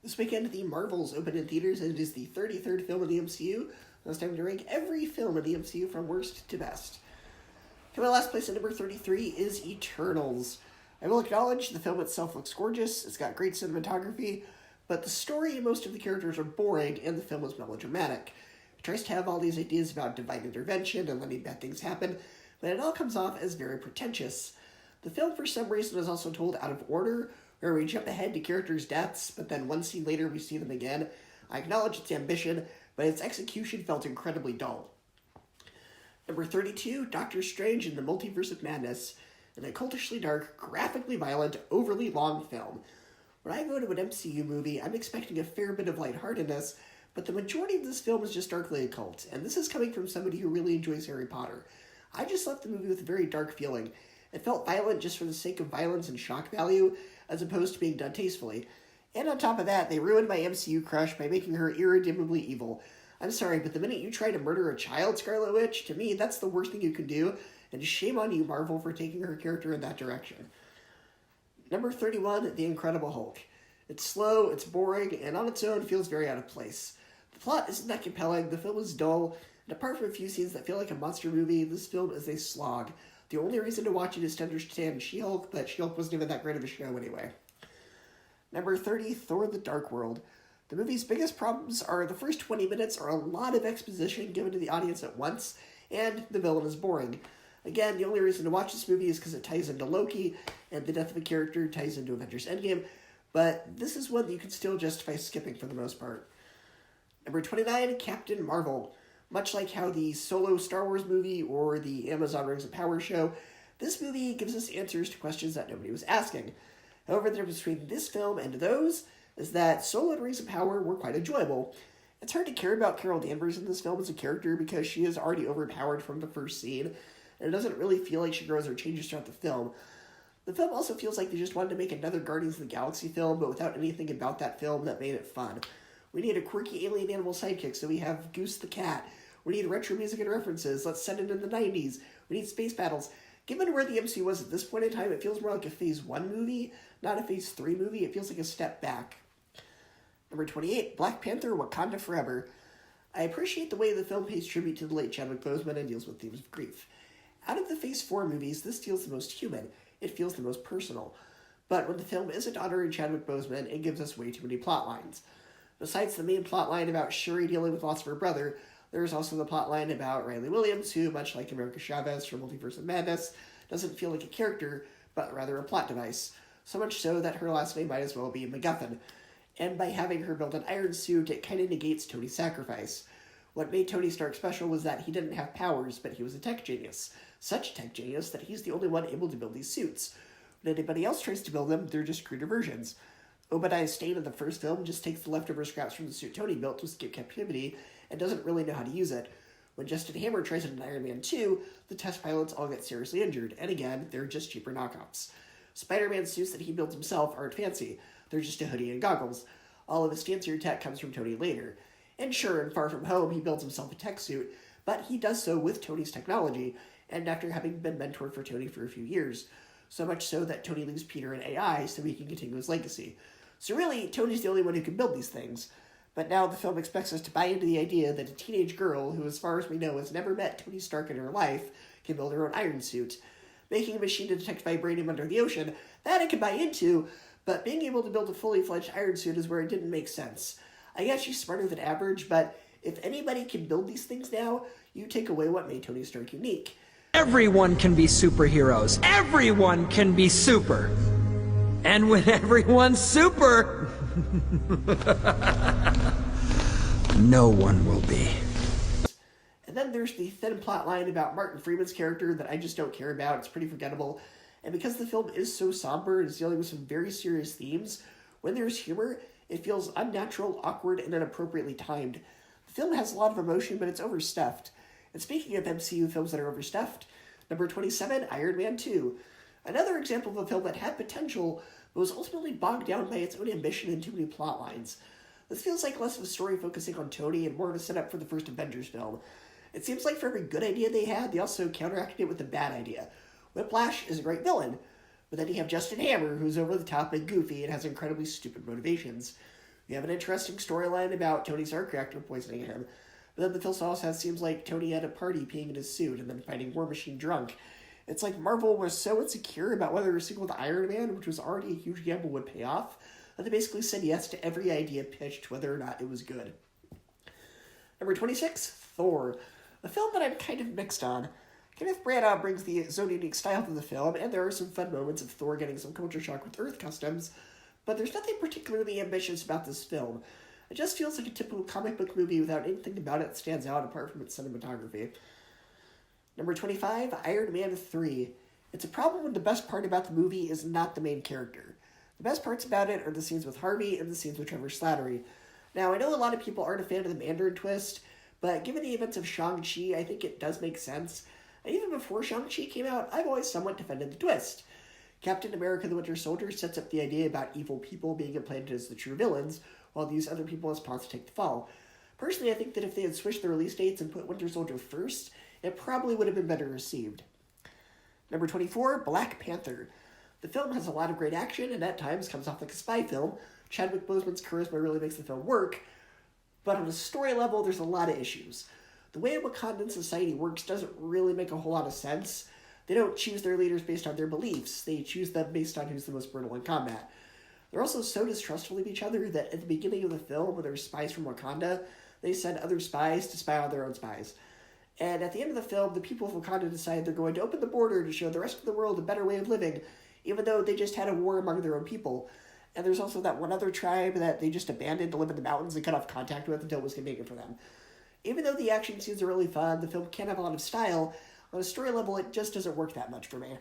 This weekend, the Marvels opened in theaters, and it is the 33rd film in the MCU. So it's time to rank every film in the MCU from worst to best. Coming last place at number 33 is Eternals. I will acknowledge the film itself looks gorgeous, it's got great cinematography, but the story and most of the characters are boring, and the film is melodramatic. It tries to have all these ideas about divine intervention and letting bad things happen, but it all comes off as very pretentious. The film, for some reason, is also told out of order, where we jump ahead to characters' deaths, but then one scene later we see them again. I acknowledge its ambition, but its execution felt incredibly dull. Number 32, Doctor Strange in the Multiverse of Madness, an occultishly dark, graphically violent, overly long film. When I go to an MCU movie, I'm expecting a fair bit of lightheartedness, but the majority of this film is just darkly occult, and this is coming from somebody who really enjoys Harry Potter. I just left the movie with a very dark feeling. It felt violent just for the sake of violence and shock value, as opposed to being done tastefully. And on top of that, they ruined my MCU crush by making her irredeemably evil. I'm sorry, but the minute you try to murder a child, Scarlet Witch, to me, that's the worst thing you can do, and shame on you, Marvel, for taking her character in that direction. Number 31, The Incredible Hulk. It's slow, it's boring, and on its own feels very out of place. The plot isn't that compelling, the film is dull, and apart from a few scenes that feel like a monster movie, this film is a slog. The only reason to watch it is to understand She-Hulk, but She-Hulk wasn't even that great of a show anyway. Number 30, Thor the Dark World. The movie's biggest problems are the first 20 minutes are a lot of exposition given to the audience at once, and the villain is boring. Again, the only reason to watch this movie is because it ties into Loki, and the death of a character ties into Avengers Endgame, but this is one that you can still justify skipping for the most part. Number 29, Captain Marvel. Much like how the Solo Star Wars movie or the Amazon Rings of Power show, this movie gives us answers to questions that nobody was asking. However, the difference between this film and those is that Solo and Rings of Power were quite enjoyable. It's hard to care about Carol Danvers in this film as a character because she is already overpowered from the first scene, and it doesn't really feel like she grows or changes throughout the film. The film also feels like they just wanted to make another Guardians of the Galaxy film, but without anything about that film that made it fun. We need a quirky alien animal sidekick, so we have Goose the cat. We need retro music and references. Let's send it in the 90s. We need space battles. Given where the MCU was at this point in time, it feels more like a Phase 1 movie, not a Phase 3 movie. It feels like a step back. Number 28, Black Panther Wakanda Forever. I appreciate the way the film pays tribute to the late Chadwick Boseman and deals with themes of grief. Out of the Phase 4 movies, this feels the most human. It feels the most personal. But when the film isn't honoring Chadwick Boseman, it gives us way too many plot lines. Besides the main plot line about Shuri dealing with loss of her brother, there's also the plot line about Riley Williams, who, much like America Chavez from Multiverse of Madness, doesn't feel like a character, but rather a plot device. So much so that her last name might as well be MacGuffin. And by having her build an iron suit, it kind of negates Tony's sacrifice. What made Tony Stark special was that he didn't have powers, but he was a tech genius. Such a tech genius that he's the only one able to build these suits. When anybody else tries to build them, they're just cruder versions. Obadiah Stane in the first film just takes the leftover scraps from the suit Tony built to escape captivity and doesn't really know how to use it. When Justin Hammer tries it in Iron Man 2, the test pilots all get seriously injured, and again, they're just cheaper knockoffs. Spider-Man's suits that he built himself aren't fancy. They're just a hoodie and goggles. All of his fancier tech comes from Tony later. And sure, in Far From Home, he builds himself a tech suit, but he does so with Tony's technology, and after having been mentored for Tony for a few years. So much so that Tony leaves Peter in AI so he can continue his legacy. So really, Tony's the only one who can build these things. But now the film expects us to buy into the idea that a teenage girl, who as far as we know has never met Tony Stark in her life, can build her own iron suit. Making a machine to detect vibranium under the ocean, that I can buy into, but being able to build a fully fledged iron suit is where it didn't make sense. I guess she's smarter than average, but if anybody can build these things now, you take away what made Tony Stark unique. Everyone can be superheroes. Everyone can be super. And when everyone's super, no one will be. And then there's the thin plot line about Martin Freeman's character that I just don't care about. It's pretty forgettable. And because the film is so somber and is dealing with some very serious themes, when there's humor, it feels unnatural, awkward, and inappropriately timed. The film has a lot of emotion, but it's overstuffed. And speaking of MCU films that are overstuffed, number 27, Iron Man 2. Another example of a film that had potential, but was ultimately bogged down by its own ambition and too many plot lines. This feels like less of a story focusing on Tony and more of a setup for the first Avengers film. It seems like for every good idea they had, they also counteracted it with a bad idea. Whiplash is a great villain, but then you have Justin Hammer, who's over the top and goofy and has incredibly stupid motivations. We have an interesting storyline about Tony Stark reactor poisoning him. But then the film also seems like Tony at a party peeing in his suit and then fighting War Machine drunk. It's like Marvel was so insecure about whether a sequel to Iron Man, which was already a huge gamble, would pay off, that they basically said yes to every idea pitched, whether or not it was good. Number 26, Thor. A film that I'm kind of mixed on. Kenneth Branagh brings the his own unique style to the film, and there are some fun moments of Thor getting some culture shock with Earth customs, but there's nothing particularly ambitious about this film. It just feels like a typical comic book movie without anything about it that stands out apart from its cinematography. Number 25, Iron Man 3. It's a problem when the best part about the movie is not the main character. The best parts about it are the scenes with Harvey and the scenes with Trevor Slattery. Now, I know a lot of people aren't a fan of the Mandarin twist, but given the events of Shang-Chi, I think it does make sense. And even before Shang-Chi came out, I've always somewhat defended the twist. Captain America the Winter Soldier sets up the idea about evil people being implanted as the true villains, while these other people as pawns to take the fall. Personally, I think that if they had switched the release dates and put Winter Soldier first, it probably would have been better received. Number 24, Black Panther. The film has a lot of great action and at times comes off like a spy film. Chadwick Boseman's charisma really makes the film work, but on a story level, there's a lot of issues. The way Wakandan society works doesn't really make a whole lot of sense. They don't choose their leaders based on their beliefs. They choose them based on who's the most brutal in combat. They're also so distrustful of each other that at the beginning of the film, when there's spies from Wakanda, they send other spies to spy on their own spies. And at the end of the film, the people of Wakanda decide they're going to open the border to show the rest of the world a better way of living, even though they just had a war among their own people. And there's also that one other tribe that they just abandoned to live in the mountains and cut off contact with until it was convenient for them. Even though the action scenes are really fun, the film can have a lot of style. On a story level, it just doesn't work that much for me.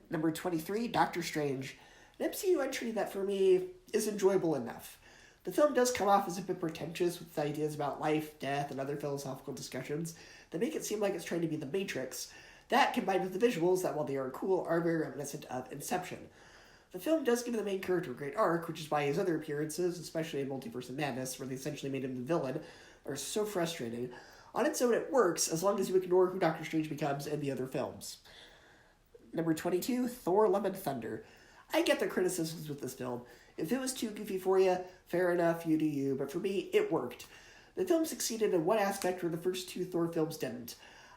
Number 23, Doctor Strange. An MCU entry that for me is enjoyable enough. The film does come off as a bit pretentious with ideas about life, death, and other philosophical discussions that make it seem like it's trying to be the Matrix. That, combined with the visuals that, while they are cool, are very reminiscent of Inception. The film does give the main character a great arc, which is why his other appearances, especially in Multiverse of Madness, where they essentially made him the villain, are so frustrating. On its own, it works, as long as you ignore who Doctor Strange becomes in the other films. Number 22, Thor Love and Thunder. I get the criticisms with this film. If it was too goofy for you, fair enough, you do you, but for me, it worked. The film succeeded in one aspect where the first two Thor films didn't.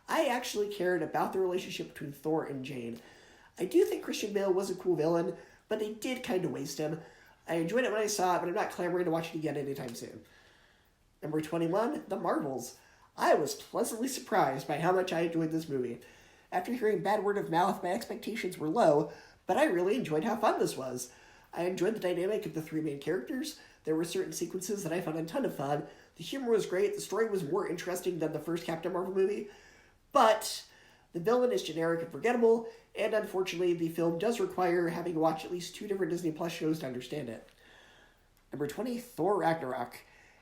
I actually cared about the relationship between Thor and Jane. I do think Christian Bale was a cool villain, but they did kind of waste him. I enjoyed it when I saw it, but I'm not clamoring to watch it again anytime soon. Number 21, The Marvels. I was pleasantly surprised by how much I enjoyed this movie. After hearing bad word of mouth, my expectations were low, but I really enjoyed how fun this was. I enjoyed the dynamic of the three main characters. There were certain sequences that I found a ton of fun. The humor was great. The story was more interesting than the first Captain Marvel movie. But the villain is generic and forgettable, and unfortunately, the film does require having watched at least 2 different Disney Plus shows to understand it. Number 20, Thor Ragnarok.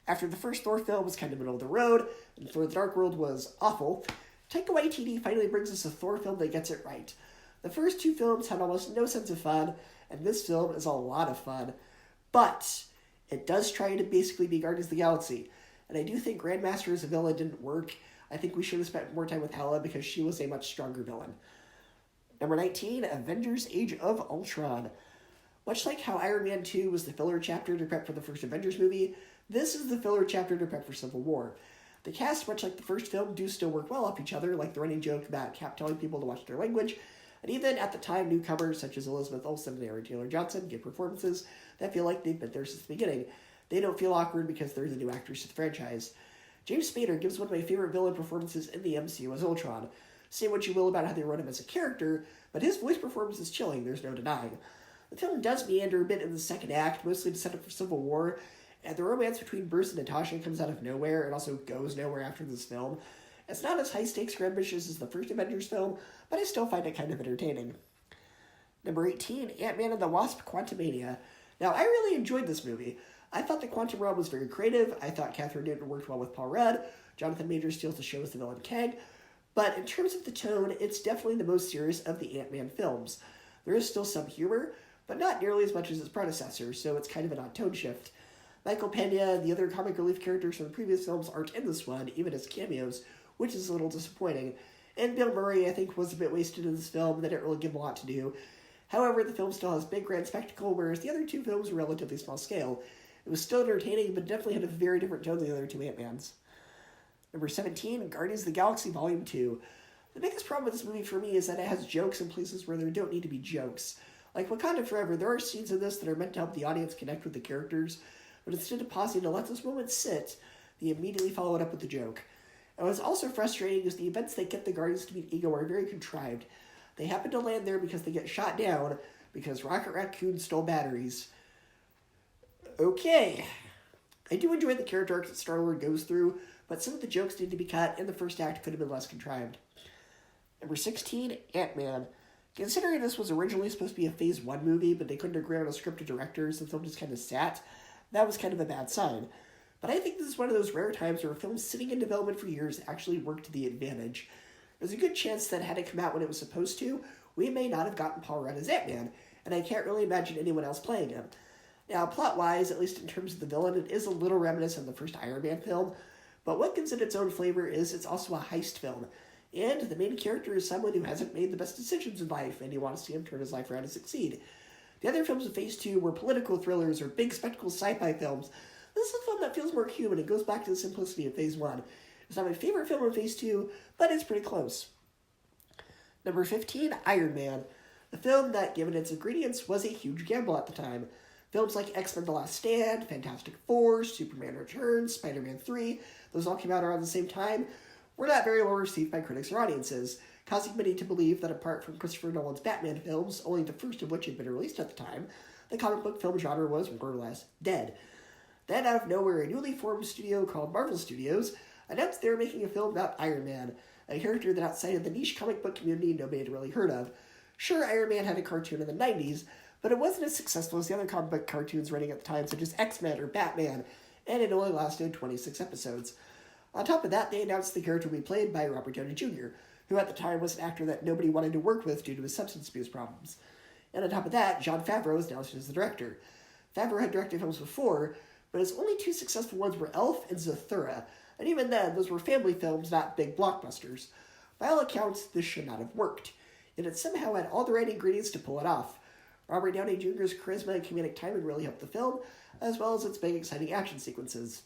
After the first Thor film was kind of middle of the road, and Thor the Dark World was awful, Taika Waititi finally brings us a Thor film that gets it right. The first 2 films had almost no sense of fun, and this film is a lot of fun. But it does try to basically be Guardians of the Galaxy, and I do think Grandmaster as a villain didn't work. I think we should have spent more time with Hela because she was a much stronger villain. Number 19, Avengers Age of Ultron. Much like how Iron Man 2 was the filler chapter to prep for the first Avengers movie, this is the filler chapter to prep for Civil War. The cast, much like the first film, do still work well off each other, like the running joke about Cap telling people to watch their language, and even at the time, newcomers such as Elizabeth Olsen and Aaron Taylor Johnson give performances that feel like they've been there since the beginning. They don't feel awkward because they're the new actors to the franchise. James Spader gives one of my favorite villain performances in the MCU as Ultron. Say what you will about how they wrote him as a character, but his voice performance is chilling, there's no denying. The film does meander a bit in the second act, mostly to set up for Civil War, and the romance between Bruce and Natasha comes out of nowhere and also goes nowhere after this film. It's not as high-stakes or ambitious as the first Avengers film, but I still find it kind of entertaining. Number 18, Ant-Man and the Wasp: Quantumania. Now, I really enjoyed this movie. I thought the Quantum Realm was very creative. I thought Catherine Newton worked well with Paul Rudd. Jonathan Majors steals the show as the villain Kang. But in terms of the tone, it's definitely the most serious of the Ant-Man films. There is still some humor, but not nearly as much as its predecessors, so it's kind of an odd tone shift. Michael Pena and the other comic relief characters from the previous films aren't in this one, even as cameos, which is a little disappointing. And Bill Murray, I think, was a bit wasted in this film. They didn't really give him a lot to do. However, the film still has big grand spectacle, whereas the other 2 films were relatively small scale. It was still entertaining, but definitely had a very different tone than the other two Ant-Mans. Number 17, Guardians of the Galaxy Volume 2. The biggest problem with this movie for me is that it has jokes in places where there don't need to be jokes. Like Wakanda Forever, there are scenes in this that are meant to help the audience connect with the characters, but instead of pausing to let those moments sit, they immediately follow it up with a joke. And what's also frustrating is the events that get the Guardians to meet Ego are very contrived. They happen to land there because they get shot down because Rocket Raccoon stole batteries. Okay. I do enjoy the character arc that Star-Lord goes through, but some of the jokes need to be cut, and the first act could have been less contrived. Number 16, Ant-Man. Considering this was originally supposed to be a Phase 1 movie, but they couldn't agree on a script of directors, the film just kind of sat, that was kind of a bad sign. But I think this is one of those rare times where a film sitting in development for years actually worked to the advantage. There's a good chance that had it come out when it was supposed to, we may not have gotten Paul Rudd as Ant-Man, and I can't really imagine anyone else playing him. Now, plot-wise, at least in terms of the villain, it is a little reminiscent of the first Iron Man film, but what gives it its own flavor is it's also a heist film, and the main character is someone who hasn't made the best decisions in life, and you want to see him turn his life around and succeed. The other films of Phase 2 were political thrillers or big spectacle sci-fi films. This is a film that feels more human and goes back to the simplicity of Phase 1. It's not my favorite film in Phase 2, but it's pretty close. Number 15, Iron Man. The film that, given its ingredients, was a huge gamble at the time. Films like X-Men The Last Stand, Fantastic Four, Superman Returns, Spider-Man 3, those all came out around the same time, were not very well received by critics or audiences, causing many to believe that apart from Christopher Nolan's Batman films, only the first of which had been released at the time, the comic book film genre was more or less dead. Then, out of nowhere, a newly formed studio called Marvel Studios announced they were making a film about Iron Man, a character that outside of the niche comic book community nobody had really heard of. Sure, Iron Man had a cartoon in the 90s, but it wasn't as successful as the other comic book cartoons running at the time, such as X-Men or Batman, and it only lasted 26 episodes. On top of that, they announced the character would be played by Robert Downey Jr., who at the time was an actor that nobody wanted to work with due to his substance abuse problems. And on top of that, Jon Favreau was announced as the director. Favreau had directed films before, but his only two successful ones were Elf and Zathura, and even then, those were family films, not big blockbusters. By all accounts, this should not have worked, and it somehow had all the right ingredients to pull it off. Robert Downey Jr.'s charisma and comedic timing really helped the film, as well as its big, exciting action sequences.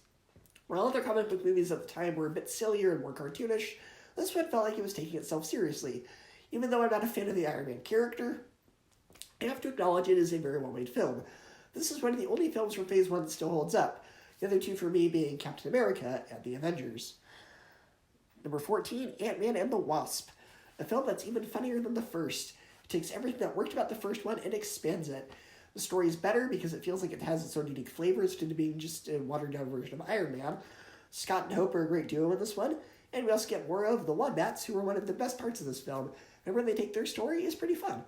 While other comic book movies at the time were a bit sillier and more cartoonish, this one felt like it was taking itself seriously. Even though I'm not a fan of the Iron Man character, I have to acknowledge it is a very well-made film. This is one of the only films from Phase 1 that still holds up, the other two for me being Captain America and the Avengers. Number 14, Ant-Man and the Wasp, a film that's even funnier than the first. It takes everything that worked about the first one and expands it. The story is better because it feels like it has its own unique flavors to being just a watered-down version of Iron Man. Scott and Hope are a great duo in this one, and we also get more of the Wombats, who are one of the best parts of this film, and where they take their story is pretty fun.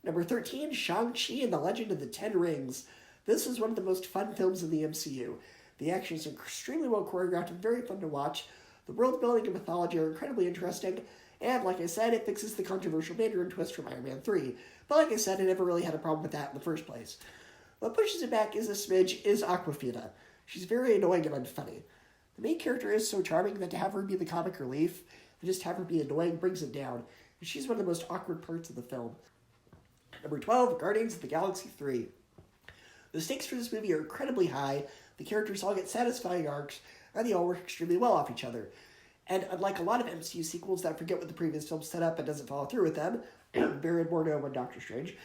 Number 13, Shang-Chi and the Legend of the Ten Rings. This is one of the most fun films in the MCU. The action is extremely well choreographed and very fun to watch. The world building and mythology are incredibly interesting, and like I said, it fixes the controversial Mandarin twist from Iron Man 3. But like I said, I never really had a problem with that in the first place. What pushes it back is a smidge is Awkwafina. She's very annoying and unfunny. The main character is so charming that to have her be the comic relief, and just have her be annoying brings it down, and she's one of the most awkward parts of the film. Number 12, Guardians of the Galaxy 3. The stakes for this movie are incredibly high, the characters all get satisfying arcs, and they all work extremely well off each other. And unlike a lot of MCU sequels that forget what the previous film set up and doesn't follow through with them, Baron Mordo and Doctor Strange,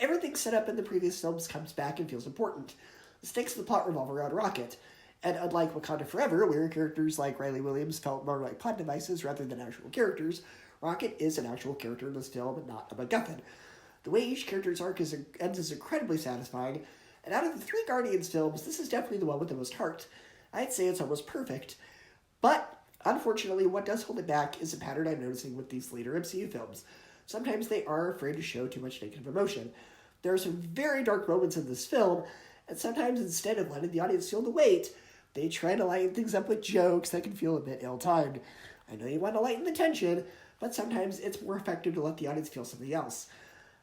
everything set up in the previous films comes back and feels important. The stakes of the plot revolve around Rocket, and unlike Wakanda Forever, where characters like Riley Williams felt more like plot devices rather than actual characters, Rocket is an actual character in this film and not a MacGuffin. The way each character's arc ends is incredibly satisfying, and out of the three Guardians films, this is definitely the one with the most heart. I'd say it's almost perfect, but unfortunately, what does hold it back is a pattern I'm noticing with these later MCU films. Sometimes they are afraid to show too much negative emotion. There are some very dark moments in this film, and sometimes instead of letting the audience feel the weight, they try to lighten things up with jokes that can feel a bit ill-timed. I know you want to lighten the tension, but sometimes it's more effective to let the audience feel something else.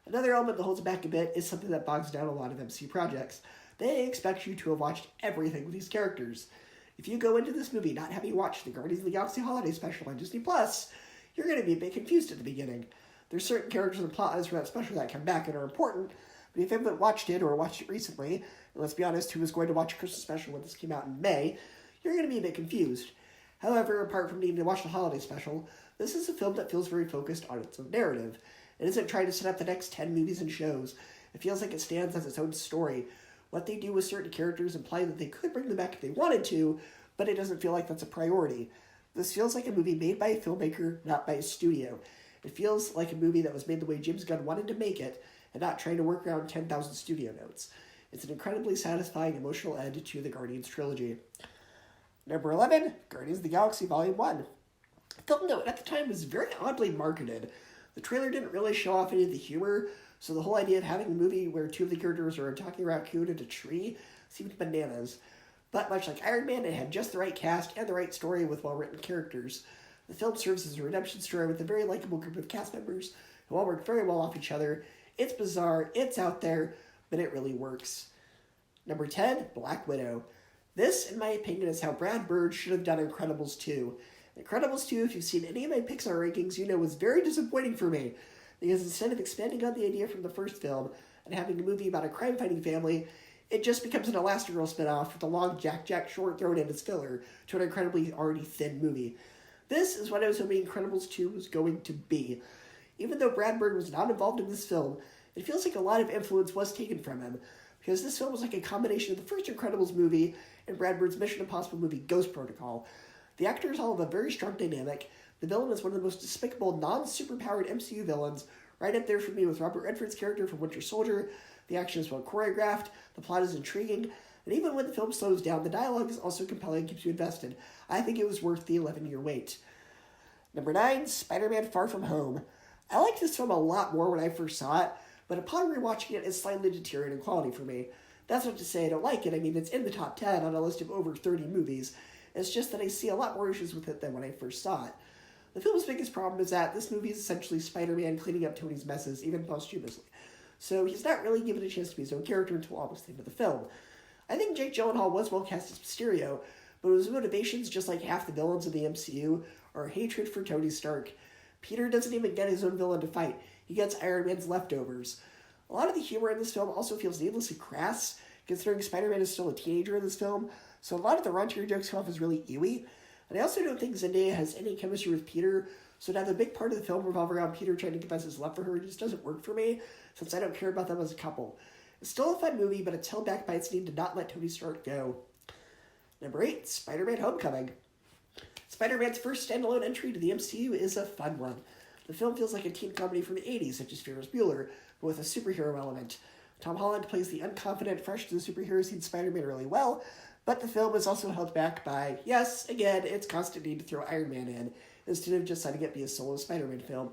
Another element that holds it back a bit is something that bogs down a lot of MCU projects. They expect you to have watched everything with these characters. If you go into this movie not having watched the Guardians of the Galaxy Holiday Special on Disney+, you're going to be a bit confused at the beginning. There's certain characters and plot lines from that special that come back and are important, but if you haven't watched it or watched it recently, And let's be honest, who was going to watch a Christmas special when this came out in May, you're going to be a bit confused. However, apart from needing to watch the holiday special, this is a film that feels very focused on its own narrative. It isn't trying to set up the next 10 movies and shows. It feels like it stands as its own story. What they do with certain characters imply that they could bring them back if they wanted to, but it doesn't feel like that's a priority. This feels like a movie made by a filmmaker, not by a studio. It feels like a movie that was made the way James Gunn wanted to make it, and not trying to work around 10,000 studio notes. It's an incredibly satisfying emotional end to the Guardians trilogy. Number 11, Guardians of the Galaxy Volume 1. Film note, at the time was very oddly marketed. The trailer didn't really show off any of the humor, so the whole idea of having a movie where two of the characters are attacking a raccoon and a tree seemed bananas. But much like Iron Man, it had just the right cast and the right story with well-written characters. The film serves as a redemption story with a very likable group of cast members who all work very well off each other. It's bizarre, it's out there, but it really works. Number 10, Black Widow. This, in my opinion, is how Brad Bird should have done Incredibles 2. Incredibles 2, if you've seen any of my Pixar rankings, you know was very disappointing for me, because instead of expanding on the idea from the first film and having a movie about a crime-fighting family, it just becomes an Elastigirl spin-off with a long Jack short thrown in as filler to an incredibly already thin movie. This is what I was hoping Incredibles 2 was going to be. Even though Brad Bird was not involved in this film, it feels like a lot of influence was taken from him, because this film was like a combination of the first Incredibles movie and Brad Bird's Mission Impossible movie Ghost Protocol. The actors all have a very strong dynamic. The villain is one of the most despicable, non-superpowered MCU villains, right up there for me with Robert Redford's character from Winter Soldier. The action is well choreographed, the plot is intriguing, and even when the film slows down, the dialogue is also compelling and keeps you invested. I think it was worth the 11-year wait. Number 9, Spider-Man Far From Home. I liked this film a lot more when I first saw it, but upon rewatching it, it's slightly deteriorated in quality for me. That's not to say I don't like it. I mean, it's in the top 10 on a list of over 30 movies. It's just that I see a lot more issues with it than when I first saw it. The film's biggest problem is that this movie is essentially Spider-Man cleaning up Tony's messes, even posthumously. So he's not really given a chance to be his own character until almost the end of the film. I think Jake Gyllenhaal was well cast as Mysterio, but his motivations, just like half the villains of the MCU, are hatred for Tony Stark. Peter doesn't even get his own villain to fight. He gets Iron Man's leftovers. A lot of the humor in this film also feels needlessly crass, considering Spider-Man is still a teenager in this film, so a lot of the raunchy jokes come off as really ewy. And I also don't think Zendaya has any chemistry with Peter, so to have a big part of the film revolve around Peter trying to confess his love for her just doesn't work for me, since I don't care about them as a couple. It's still a fun movie, but it's held back by its need to not let Tony Stark go. Number 8, Spider-Man Homecoming. Spider-Man's first standalone entry to the MCU is a fun one. The film feels like a teen comedy from the 80s, such as Ferris Bueller, but with a superhero element. Tom Holland plays the unconfident, fresh to the superhero scene Spider-Man really well, but the film is also held back by, yes, again, its constant need to throw Iron Man in, instead of just letting it be a solo Spider-Man film.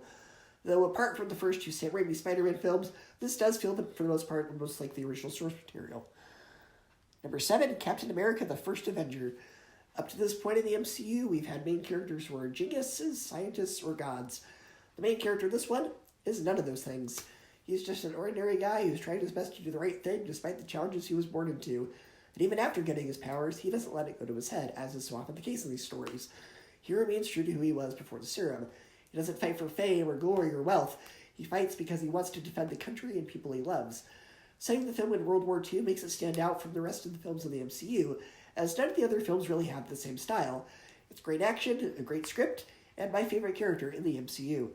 Though apart from the first two Sam Raimi Spider-Man films, this does feel, for the most part, almost like the original source material. Number 7, Captain America, the First Avenger. Up to this point in the MCU, we've had main characters who are geniuses, scientists, or gods. The main character in this one is none of those things. He's just an ordinary guy who's trying his best to do the right thing despite the challenges he was born into. And even after getting his powers, he doesn't let it go to his head, as is so often the case in these stories. He remains true to who he was before the serum. He doesn't fight for fame or glory or wealth. He fights because he wants to defend the country and people he loves. Setting the film in World War II makes it stand out from the rest of the films of the MCU, as none of the other films really have the same style. It's great action, a great script, and my favorite character in the MCU.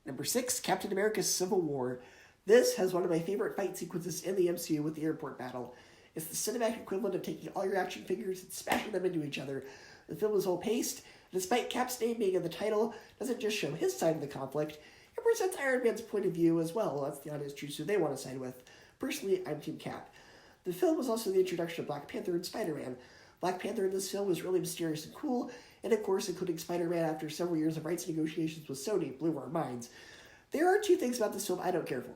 Number 6, Captain America's Civil War. This has one of my favorite fight sequences in the MCU with the airport battle. It's the cinematic equivalent of taking all your action figures and smashing them into each other. The film is well-paced, and despite Cap's name being in the title, doesn't just show his side of the conflict, it presents Iron Man's point of view as well. That's the audience choose who they want to side with. Personally, I'm Team Cap. The film was also the introduction of Black Panther and Spider-Man. Black Panther in this film was really mysterious and cool, and of course, including Spider-Man after several years of rights negotiations with Sony blew our minds. There are two things about this film I don't care for.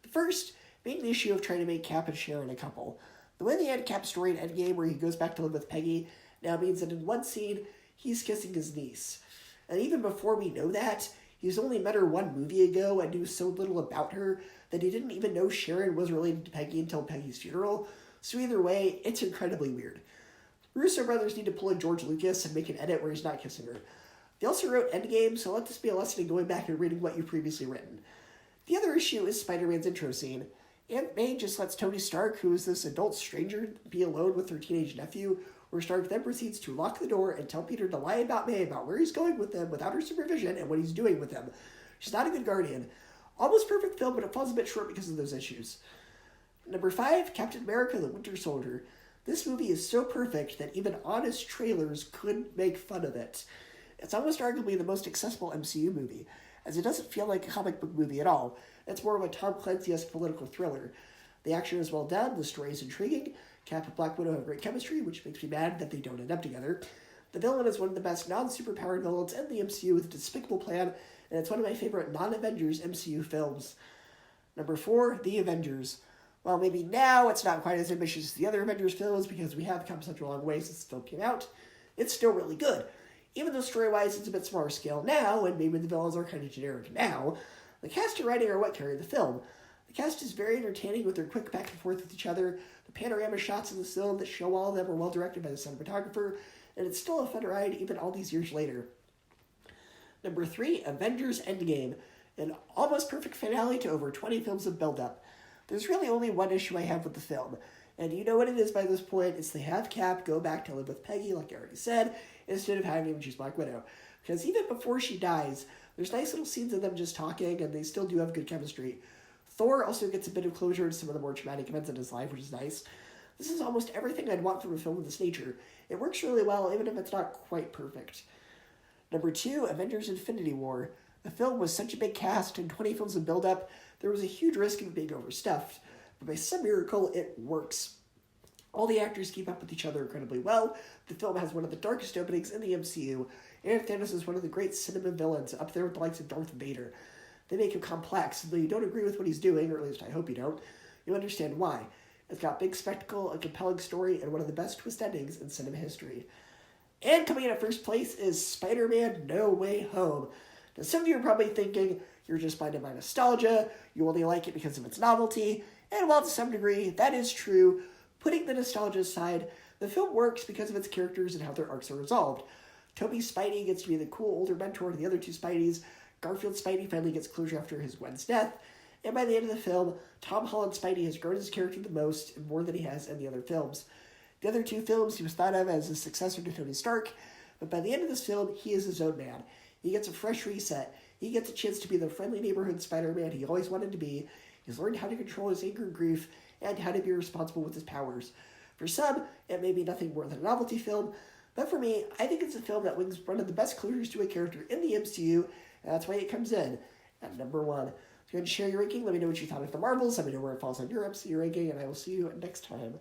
The first, being the issue of trying to make Cap and Sharon a couple. The way they end Cap's story in Endgame, where he goes back to live with Peggy, now means that in one scene, he's kissing his niece. And even before we know that, he's only met her one movie ago and knew so little about her that he didn't even know Sharon was related to Peggy until Peggy's funeral. So either way, it's incredibly weird. Russo brothers need to pull in George Lucas and make an edit where he's not kissing her. They also wrote Endgame, so let this be a lesson in going back and reading what you've previously written. The other issue is Spider-Man's intro scene. Aunt May just lets Tony Stark, who is this adult stranger, be alone with her teenage nephew, where Stark then proceeds to lock the door and tell Peter to lie about May about where he's going with them without her supervision and what he's doing with them. She's not a good guardian. Almost perfect film, but it falls a bit short because of those issues. Number 5, Captain America the Winter Soldier. This movie is so perfect that even honest trailers couldn't make fun of it. It's almost arguably the most accessible MCU movie, as it doesn't feel like a comic book movie at all. It's more of a Tom Clancy-esque political thriller. The action is well done, the story is intriguing, Cap and Black Widow have great chemistry, which makes me mad that they don't end up together. The villain is one of the best non-superpowered villains in the MCU with a despicable plan, and it's one of my favorite non-Avengers MCU films. Number 4, The Avengers. Well, maybe now it's not quite as ambitious as the other Avengers films because we have come such a long way since the film came out. It's still really good. Even though story-wise it's a bit smaller scale now, and maybe the villains are kind of generic now, the cast and writing are what carry the film. The cast is very entertaining with their quick back and forth with each other. The panorama shots in the film that show all of them are well directed by the cinematographer, and it's still a fun ride even all these years later. Number 3, Avengers Endgame. An almost perfect finale to over 20 films of build-up. There's really only one issue I have with the film, and you know what it is by this point. It's they have Cap go back to live with Peggy, like I already said, instead of having him choose Black Widow. Because even before she dies, there's nice little scenes of them just talking, and they still do have good chemistry. Thor also gets a bit of closure to some of the more traumatic events in his life, which is nice. This is almost everything I'd want from a film of this nature. It works really well, even if it's not quite perfect. Number 2, Avengers Infinity War. The film was such a big cast and 20 films of build-up, there was a huge risk of it being overstuffed, but by some miracle, it works. All the actors keep up with each other incredibly well. The film has one of the darkest openings in the MCU, and Thanos is one of the great cinema villains, up there with the likes of Darth Vader. They make him complex, and though you don't agree with what he's doing, or at least I hope you don't, you understand why. It's got big spectacle, a compelling story, and one of the best twist endings in cinema history. And coming in at first place is Spider-Man No Way Home. Now, some of you are probably thinking, you're just blinded by nostalgia, you only like it because of its novelty, and while to some degree that is true, putting the nostalgia aside, the film works because of its characters and how their arcs are resolved. Toby's Spidey gets to be the cool older mentor to the other two Spideys, Garfield's Spidey finally gets closure after his Gwen's death, and by the end of the film, Tom Holland's Spidey has grown his character the most and more than he has in the other films. The other two films he was thought of as a successor to Tony Stark, but by the end of this film, he is his own man. He gets a fresh reset. He gets a chance to be the friendly neighborhood Spider-Man he always wanted to be. He's learned how to control his anger and grief, and how to be responsible with his powers. For some, it may be nothing more than a novelty film, but for me, I think it's a film that wins one of the best closures to a character in the MCU, and that's why it comes in at number 1. If you want to share your ranking, let me know what you thought of the Marvels, let me know where it falls on your MCU ranking, and I will see you next time.